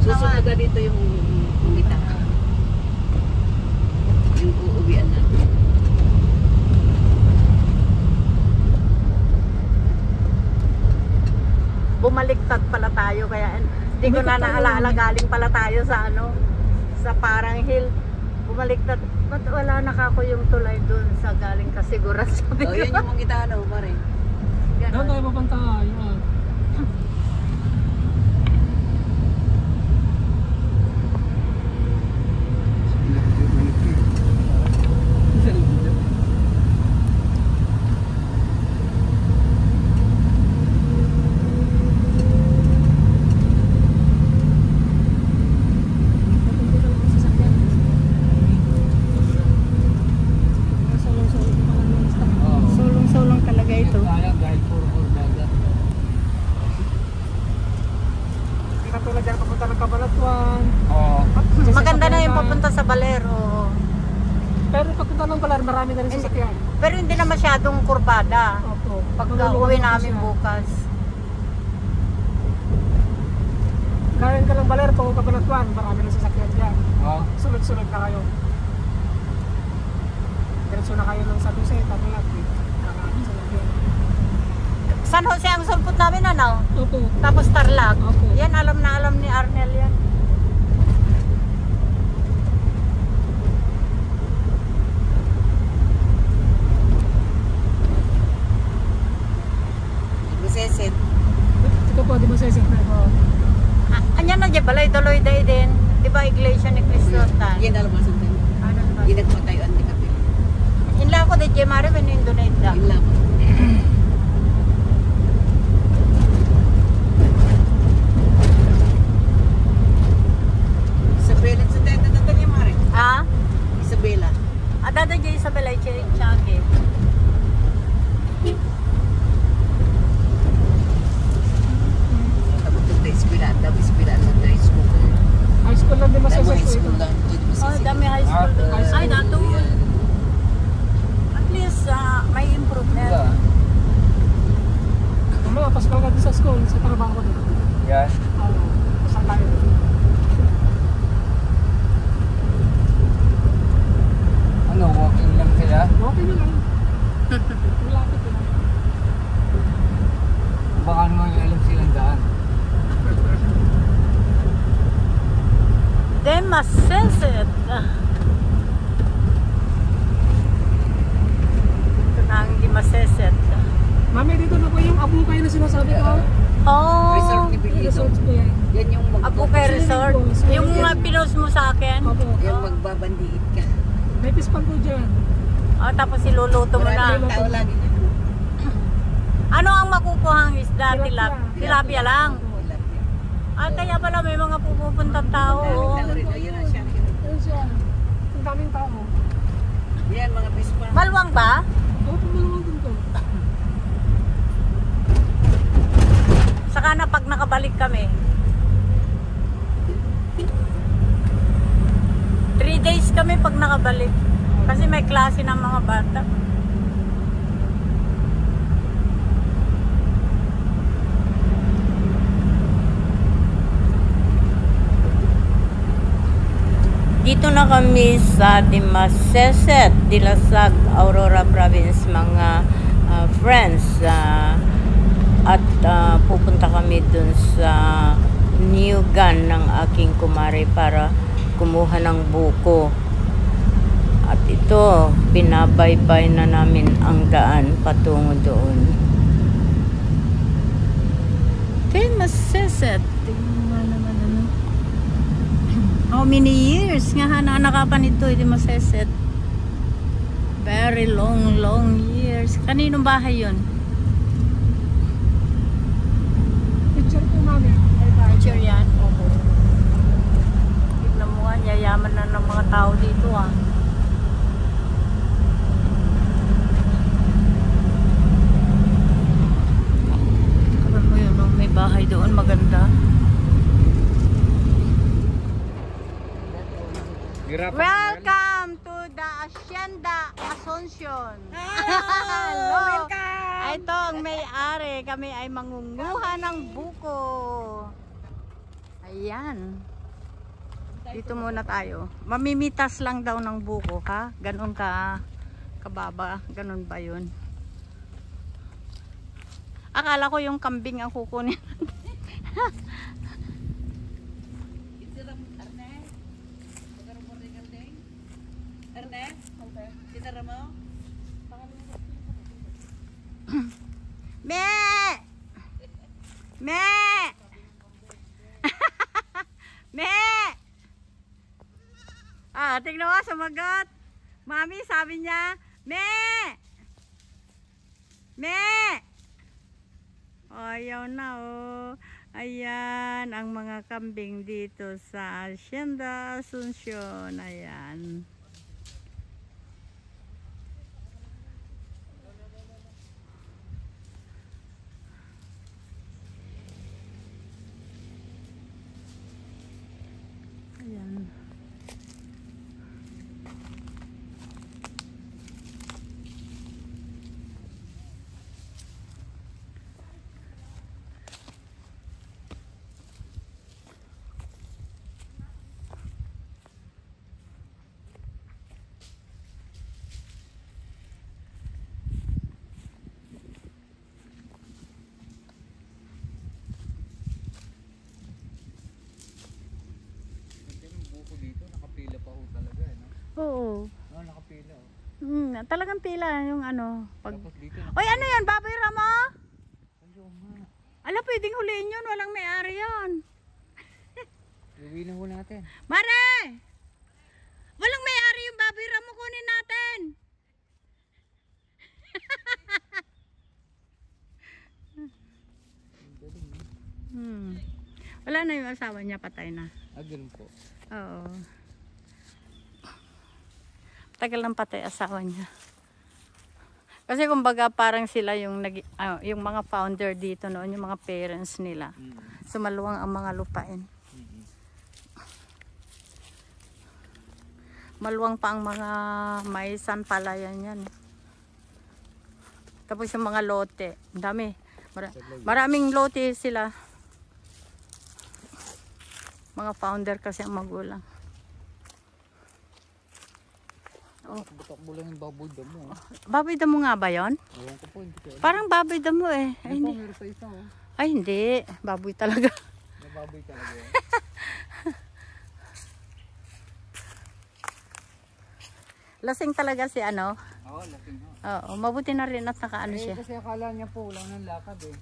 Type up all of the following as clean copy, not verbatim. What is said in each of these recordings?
Susunod na dito yung umita. Yung uuwian natin. Bumaliktad pala tayo kaya hindi ko na naalala, galing pala tayo sa ano, sa Parang Hill. Bumaliktad. Ba't wala nakako yung tulay dun sa galing Kasiguran? Sabi ko. Yan yung mangita na umari. Doon tayo papunta. Yun. Solong-solong talaga ito. Katulad yan papunta ng Cabanatuan. Maganda na yung papunta sa Balero. Pero papunta ng Balar, marami na rin sasakyan. Pero hindi na masyadong kurbada. Opo. Pag uwi namin bukas. Galing ka ng Baler, papunta Cabanatuan, marami na sasakyan dyan. Sunod-sunod na kayo. Diretso na kayo ng San Jose, Tarlac. Marami sasakyan. San Jose ang sulpot namin ano? Opo. Tapos Tarlac. Opo. Yan alam na alam ni Arnel yan. Maseset. Ito po, di ba sa isip na ito? Anyan na dyan balay, tuloy day din. Di ba Iglesia ni Cristo tayo? Yan alam masun tayo. Ano ba? Ginagpa tayo ang kapil. Inla ko di dyan mara men Indonesia. Yun lang. Isabela sa tayo tatatan niya mare. Ha? Isabela. Adada dyan Isabel ay Chage. Tapos tayo eskwela. Tapos eskwela lang tayo school. High school lang din Tapos masasakyan high ito. school lang. Oh, dami high school doon. Ay, dato. At least may improvement. Mamaya, pasok ka din sa school, sa trabaho din. Yan. Pasok tayo. Ano, walking lang sila? Okay na lang. Malapit na. Baka naman yung alam silang daan. They must sense it. Ito na ang hindi maseset. Mami, dito na po yung abukay na sinasabi ko. Resort Oh, ni Bilito. Resorts po yan. Yan yung Abukay Resort. Yung pinost mo sa akin. Opo. Yung magbabandiit ka. May pispan po dyan. Oh, tapos iluluto mo na. Maraming tao lagi na. Ano ang makukuhang isda? Tilapia lang. Wala. Ah, kaya pala may mga pupupuntang tao. Tao rin. Ayun na siya. Ayun siya. Ang daming tao. Yan mga bispa. Malwang ba? Oo, pumalawag din to. Saka na pag nakabalik kami. 3 days kami pag nakabalik. Kasi may klase ng mga bata. Dito na kami sa Dimaseset, Dilasag, Aurora Province, mga friends. At pupunta kami dun sa Niugan ng aking kumare para kumuha ng buko. At ito, pinabaybay na namin ang daan patungo doon. Dimaseset. How many years nga nanakapan ito, hindi maseset. Very long years. Kaninong bahay yun? Picture po mami. Picture yan? Oo. Tignan mo nga, yayaman na ng mga tao dito ah. Kapan ko yun, no? May bahay doon, maganda. Welcome to the Hacienda Asuncion. Hello! Welcome! Ito ang may-ari. Kami ay mangunguha ng buko. Ayan. Dito muna tayo. Mamimitas lang daw ng buko, ha? Ganon ka kababa. Ganon ba yun? Akala ko yung kambing ang kukunin. Me! Me! Me! Ah, tingnan mo, sumagot. Mami, sabi niya, Me! Me! Ayaw na, oh. Ayan, ang mga kambing dito sa Hacienda Asuncion. Ayan. Ayan. Dito, nakapila pa ho talaga, no? Oo. Oo, nakapila, oh. Talagang pila yung ano. Pag... Tapos dito, Oy, ano yan? Baboy Ramo? ayaw nga. Ala, pwedeng huliin yun. Walang may-ari yun. Iuwi na ho natin. Mare! Walang may-ari yung baboy Ramo. Kunin natin. Ang galing, no? Wala na yung asawa niya. Patay na. Ah, ganun po. Oo. Tagal lang patay asawa niya. Kasi kumbaga parang sila yung yung mga founder dito noon, yung mga parents nila. Sumaluwang ang mga lupain. Maluwang pa ang mga may sanpalayan yan. Tapos yung mga lote, dami. Maraming lote sila. Mga founder kasi ang magulang. Oh. Takbo lang yung baboy damo. Baboy damo nga ba yon? Ewan ko po, hindi ko alam. Parang baboy damo eh. Ay, Hindi hindi. po, meron pa isa, oh. Ay, hindi. Baboy talaga. May baboy talaga, oh. Lasing talaga si ano. Oo, lasing ho. Oo, mabuti na rin at nakaano siya. Kasi akala niya po, wala nang lakad, eh.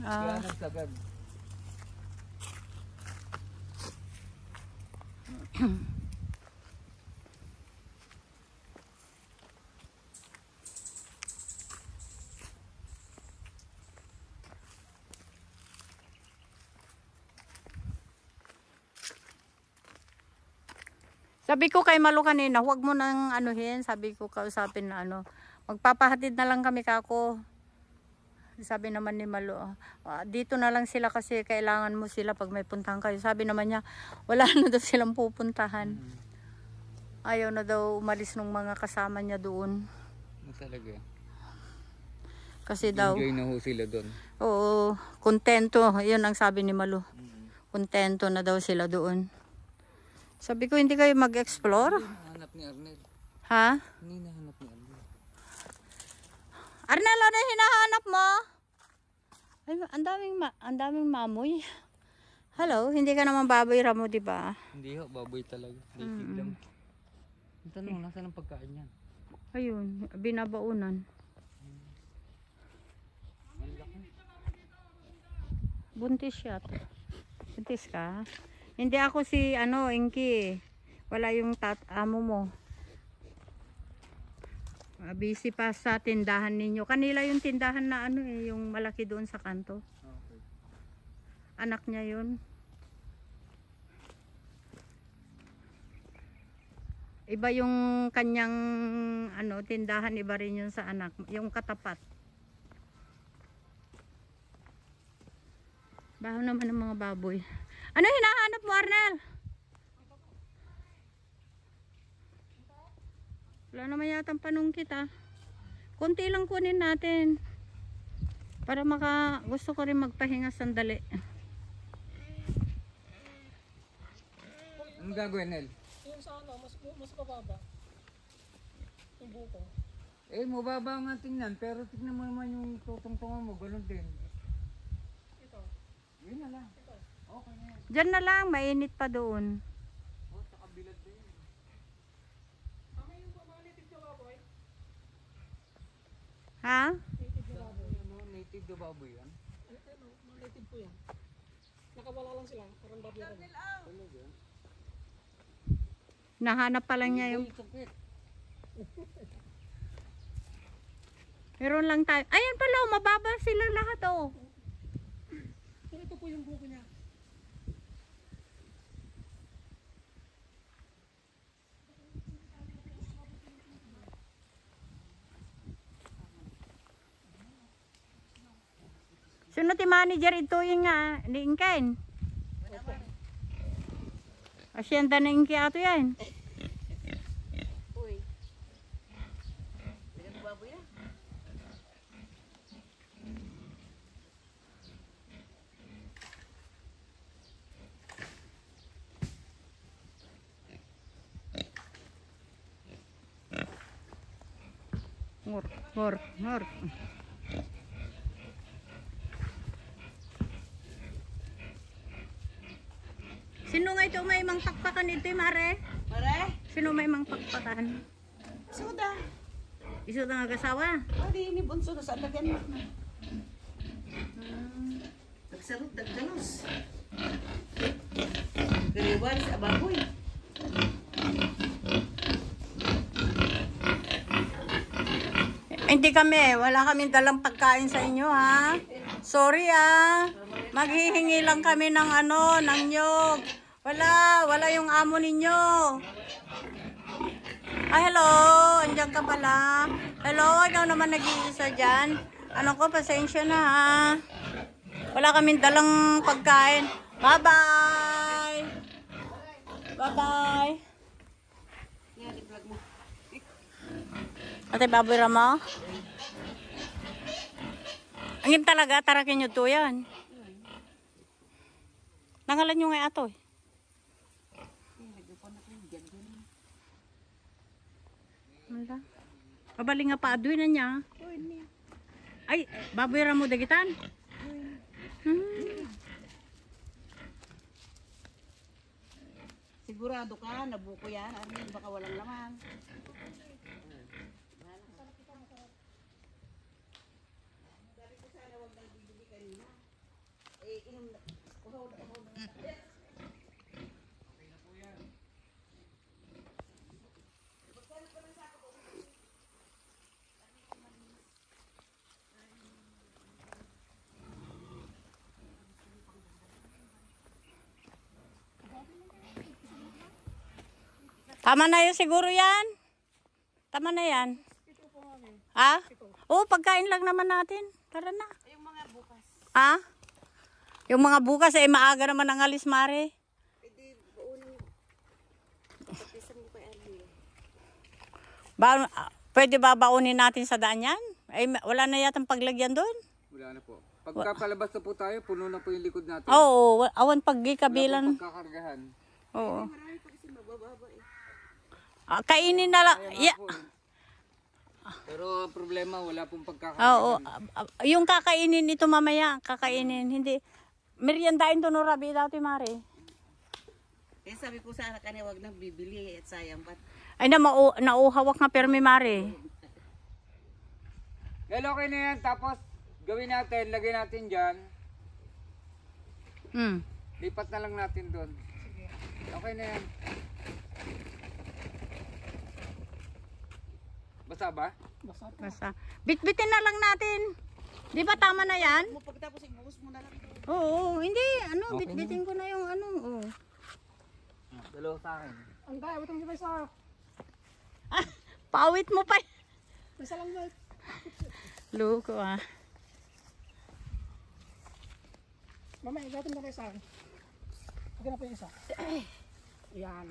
Ah. Kaya nagsagad. Sabi ko kay Malu kanina, huwag mo nang anuhin. Sabi ko kausapin na ano, magpapahatid na lang kami kako. Sabi naman ni Malu, dito na lang sila kasi kailangan mo sila pag may puntahan kayo. Sabi naman niya, wala na daw silang pupuntahan. Ayaw na daw umalis ng mga kasama niya doon. Talaga. Kasi daw, Enjoy na ho sila doon. oo, kontento. Yun ang sabi ni Malu. Kontento na daw sila doon. Sabi ko, hindi kayo mag-explore? Hinahanap ni Arnel. Ha? Hindi nahanap ni Arnel. Arnel, ano yung hinahanap mo? Ay, ang daming mamoy. Hello, hindi ka naman baboy Ramo, di ba? Hindi ho, baboy talaga. Native lang. Ang tanong, nasaan ang pagkain yan? Ayun, binabaunan. Ang laki. Buntis siya. Buntis ka? Hindi ako si, Inky. Wala yung amo mo. Busy pa sa tindahan ninyo. Kanila yung tindahan na yung malaki doon sa kanto. Okay. Anak niya yun. Iba yung kanyang tindahan, iba rin yun sa anak. Yung katapat. Baho naman ng mga baboy. Ano hinahanap mo, Arnel? Wala naman yata panungkit, ah. Kunti lang kunin natin. Para gusto ko rin magpahinga sandali. Anong gagawin, Nel? Yung sa ano, mas mababa. Yung buko. Eh, mababa nga tingnan, pero tingnan mo naman yung tutungtungan mo, ganun din. Ito. Yun na lang. Okay na yan. Diyan na lang, mainit pa doon. Oh, sa kabilad din. Tama yung mga native na baboy. Ha? Native na baboy. Ano, native do baboy yan? Ano, mga native po yan. Nakawala lang sila, parang baboy rin. Talaga? Nahanap pa lang niya yung... Ay, sakit. Meron lang tayo. Ayan pala, oh, mababa sila lahat oh. So ito po yung buko niya. Sino ti manager ito yung nga, ni Inken? Asyenda na Inke ato yan. Uy. Dagan mo baboy na. Ngor. Sino nga ito may mang pakpakan ito, Mare? Mare? Sino may mang pakpakan? Suda. Iso na nga kasawa. Pwede ini bunso na sa alagan mo. Nagsarot, nagdalos. Gariwan sa baboy. Hindi kami, wala kaming dalang pagkain sa inyo ha. Sorry ah. Maghihingi lang kami ng ano, ng nyog. Wala yung amo ninyo. Ah, hello, andiyan ka pala. Hello, ikaw naman nag-iisa dyan. Ano ko, pasensya na ha. Wala kaming dalang pagkain. Bye-bye. Bye-bye. Yan, i-vlog mo. Ate, baboy ramo? Angin talaga, tarakin nyo to yan. Nangalan nyo nga ato eh. Wala. Kabali nga pa, adoy na niya. Ay, baboy ramo dagitan. Sigurado ka, nabuko yan. Armin, baka walang laman. Tama na yun siguro yan. Tama na yan. Ha? Oo, pagkain lang naman natin. Tara na. Yung mga bukas. Ha? Yung mga bukas ay maaga naman ang alis, Mare. Pwede baunin mo. Pagpisan mo kay Armin. Pwede ba baunin natin sa daan yan? Ay, wala na yatang paglagyan doon. Wala na po. Pagkapalabas na po tayo, puno na po yung likod natin. Oo, awan pag Wala kabilan. pong pagkakargahan. Oo. Marami pa kasi mabababa eh. Kainin na lang. Kaya nga Yeah. po eh. Pero ang problema, wala pong Oo. pagkakargahan. Yung kakainin ito mamaya, kakainin. Hindi. Meriendain to no rabi dati, Mare. Kaya sabi ko sana kanina wag nang bibili at sayang pa. Ay, nauhawak nga permi, Mare. Well, okay na yan. Tapos, gawin natin, lagay natin dyan. Lipat na lang natin doon. Okay na yan. Basa ba? Basta. Bitbitin na lang natin. Di ba tama na yan? Mo pagtapos ibuhos mo na lang. Oo, hindi. Ano, Okay bitbitin ko na yung ano. Oo. Dalawa sa akin. Ang daya, ito may isa. Ah, pawit mo pa. Isa lang ba? Loko ah. Mamaya, igatin mo na isa. Huwag na po yung isa. Yan.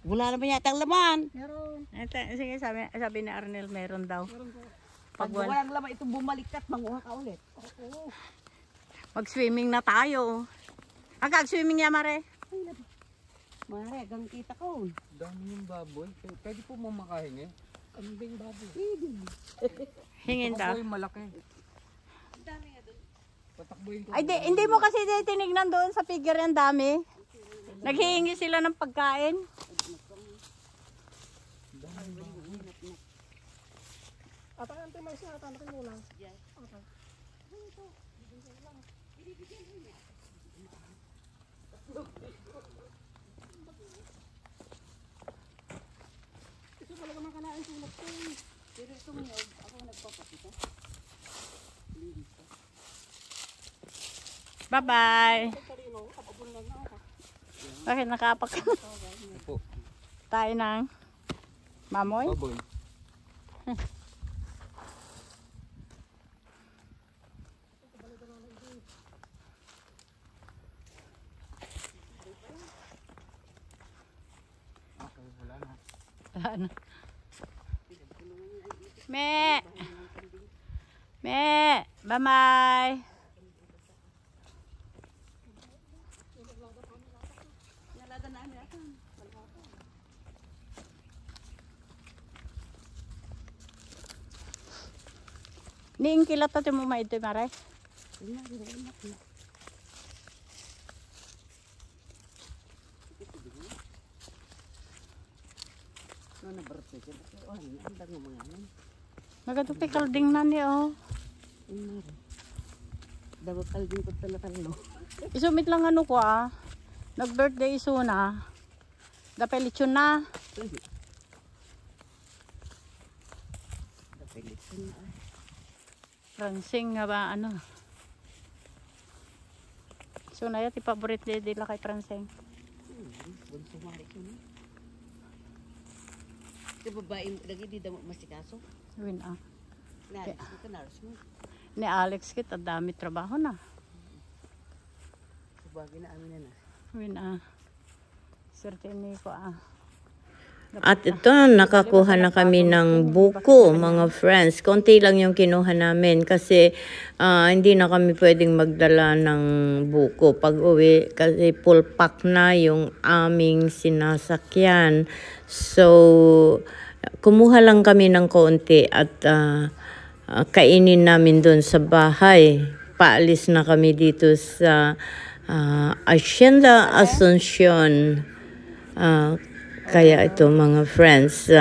Wala naman yata ang laman. Meron. Ito, sige, sabi ni Arnel, meron daw. Meron po. Pag walang laman ito bumalikat, manguha ka ulit. Oo. Mag-swimming na tayo. Agag-swimming niya, Mare. Mare, gang kita ko. Dami yung baboy. Pwede po mamakahin eh. Kambing baboy. Hingin daw. Baboy malaki. Ang dami nga doon. Patakbuhin ko. Ay, hindi mo kasi tinignan doon sa figure ang dami. Naghihingi sila ng pagkain. At ang antimay siya, tanakin mo lang. Yes. Okay. Ito talaga makanain sulat ko. Pero ito mo ako nagpapakita. Bye-bye. Talino, kapabon lang na ako. Bakit nakapak Po. tayo ng mamoy? Baboy. Okay, wala na. Ano? Me! Me! Bye-bye! Nalada na ano yan. Niing kilat ito mo maito, Maray. Ano na birthday siya? Oh, ang dami mga ano. Nagatupi kalding na niya, oh. Dapat kalding ko talaga no. Isumit lang ano ko, ah. Nag-birthday iso na. Dapay lechon na. Dapat lechon na. Pransing nga ba, ano. So na yun, paborito nila kay Pransing. Bunso mari ko no. Ito babae, lagi di daw masikaso. Win, ah. Naris mo ka, naris mo. Ni Alex kit, ang dami trabaho na. Sabagay na ano yan ah. Win, ah. Swerte ni ko, ah. At ito, nakakuha na kami ng buko, mga friends. Konti lang yung kinuha namin kasi hindi na kami pwedeng magdala ng buko pag uwi kasi full pack na yung aming sinasakyan. So, kumuha lang kami ng konti at kainin namin doon sa bahay. Paalis na kami dito sa Hacienda Asuncion. Kaya ito mga friends,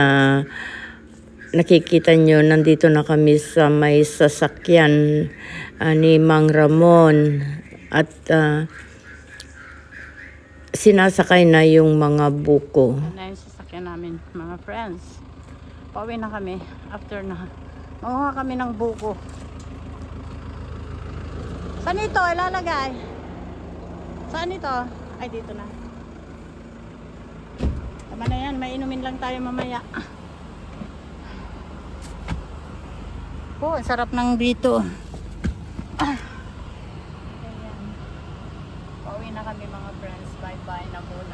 nakikita nyo, nandito na kami sa may sasakyan ni Mang Ramon at sinasakay na yung mga buko. Na yung sasakyan namin, mga friends. Pauwi na kami after na. Manguha kami ng buko. Saan ito ilalagay? Saan ito? Ay, dito na. Tama na yan, may inumin lang tayo mamaya. Oh, ang sarap ng dito. Ayan. Pauwi na kami mga friends. Bye-bye na muna.